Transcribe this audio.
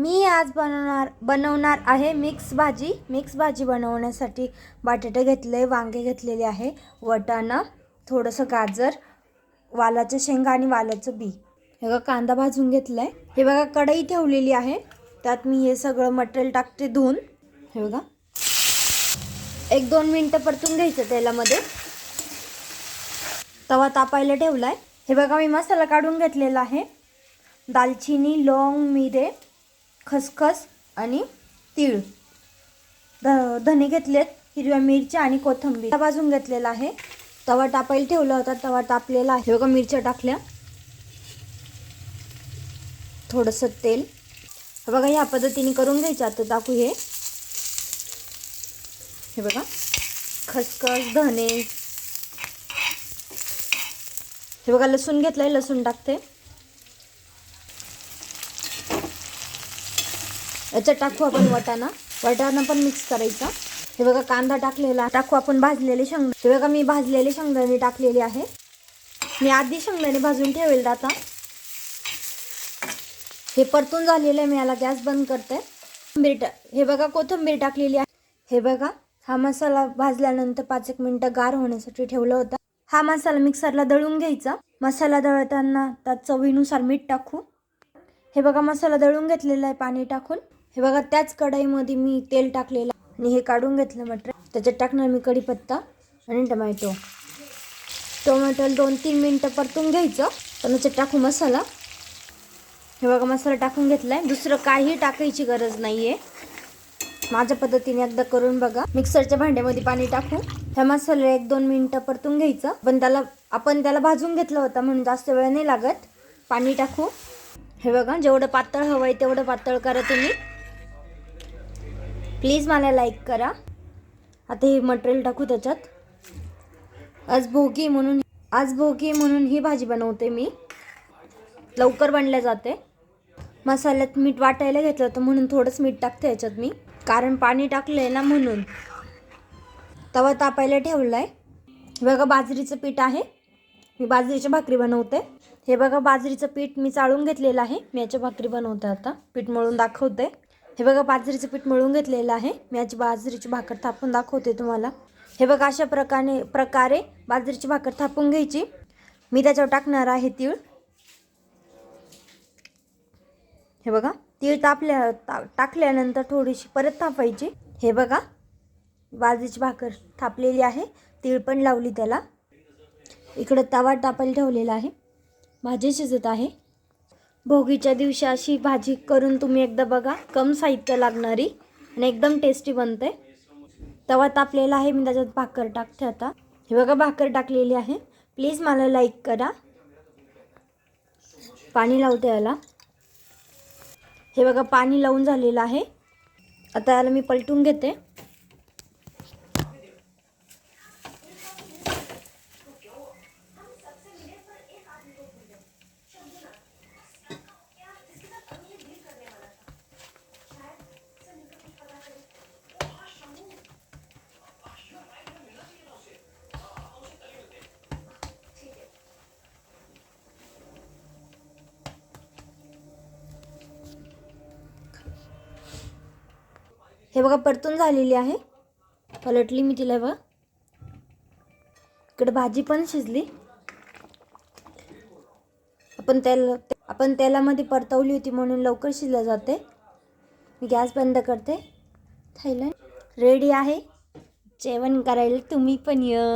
मी आज बनवणार आहे मिक्स भाजी. मिक्स भाजी बनवण्यासाठी बटाटे घेतले, वांगे घेतलेले आहे, वाटाणा, थोडंसं गाजर, वालाच्या शेंगा आणि वालाचं बी. हे बघा कांदा भाजून घेतलाय. हे बघा कढई ठेवलेली आहे, त्यात मी हे सगळं मटेरियल टाकते धुवून. हे बघा 1-2 मिनिटं परतून घ्यायचं तेलामध्ये. तवा तापायला ठेवलाय. हे बघा मी मसाला काढून घेतलेला आहे. दालचिनी, लवंग, मिरे, खसखस आणि तीळ, धने घेतलेत, हिरव्या मिरच्या आणि कोथिंबीर भाजून घेतलेला आहे. तवा तापायला ठेवला होता, तवा तापलेला आहे. बघा मिरच्या टाकल्या, थोडंसं तेल. बघा ह्या पद्धतीने करून घ्यायचं. आता टाकू हे बघा खसखस, धने. हे बघा लसूण घेतलंय, लसूण टाकते. याच्यात टाकू आपण वाटाणा पण मिक्स करायचा. हे बघा कांदा टाकलेला. टाकू आपण भाजलेले शेंगदाणे. हे बघा मी भाजलेले शेंगदाणे टाकलेले आहे. मी आधी शेंगदाणे भाजून ठेवेल. आता हे परतून झालेलं आहे. मी याला गॅस बंद करते. हे बघा कोथिंबीर टाकलेली आहे. हे बघा हा मसाला भाजल्यानंतर 5-1 मिनिटं गार होण्यासाठी ठेवला होता. हा मसाला मिक्सरला दळून घ्यायचा. मसाला दळताना त्यात चवीनुसार मीठ टाकू. हे बघा मसाला दळून घेतलेला आहे पाणी टाकून. हे बघा त्याच कढईमध्ये मी तेल टाकलेलं आणि हे काढून घेतलं मटेरियल. त्याच्यात टाकणार मी कढीपत्ता आणि टोमॅटो 2-3 मिनिटं परतून घ्यायचं. त्याच्यात टाकू मसाला. हे बघा मसाला टाकून घेतलाय. दुसरं काही टाकायची गरज नाहीये. माझ्या पद्धतीने एकदा करून बघा. मिक्सरच्या भांड्यामध्ये पाणी टाकू. ह्या मसाला 1-2 मिनिटं परतून घ्यायचं. आपण त्याला भाजून घेतलं होतं म्हणून जास्त वेळ नाही लागत. पाणी टाकू. हे बघा जेवढं पातळ हवं आहे तेवढं पातळ करा तुम्ही. प्लीज मला लाईक करा. आता हे मटेरियल टाकू त्याच्यात. आज भोगी म्हणून ही भाजी बनवते मी. लवकर बनल्या जाते. मसाल्यात मीठ वाटायला घेतलं होतं म्हणून थोडंच मीठ टाकते याच्यात मी, कारण पाणी टाकलंय ना म्हणून. तवा तापायला ठेवलाय. बघा बाजरीचं पीठ आहे. मी बाजरीची भाकरी बनवते. हे बघा बाजरीचं पीठ मी चाळून घेतलेलं आहे. मी याची भाकरी बनवते. आता पीठ मळून दाखवते. हे बघा बाजरीचं पीठ मळून घेतलेलं आहे. मी याची बाजरीची भाकर थापून दाखवते तुम्हाला. हे बघा अशा प्रकारे बाजरीची भाकर थापून घ्यायची. मी त्याच्यावर टाकणार आहे तीळ. हे बघा तीळ टाकल्यानंतर थोडीशी परत थापायची. हे बघा बाजरीची भाकर थापलेली आहे. तीळ पण लावली त्याला. इकडं तवा तापायला ठेवलेला आहे. भाजी शिजत आहे. भोगीच्या दिवशी अशी भाजी करून तुम्ही एकदा बघा. कम साहित्य लागणारी आणि एकदम टेस्टी बनते. तवा तापलेला आहे. मी त्याच्यात भाकर टाकते आता. हे बघा भाकर टाकलेली आहे. प्लीज मला लाईक करा. पाणी लावते याला. हे बघा पाणी लावून झालेलं आहे. आता याला मी पलटून घेते. हे बघा परतून झालेली आहे. पलटली मी तिला. बघा इकडे भाजी पण शिजली. आपण तेलामध्ये परतवली होती म्हणून लवकर शिजल्या जाते. मी गॅस बंद करते. थायलंड रेडी आहे. जेवण करायला तुम्ही पण या.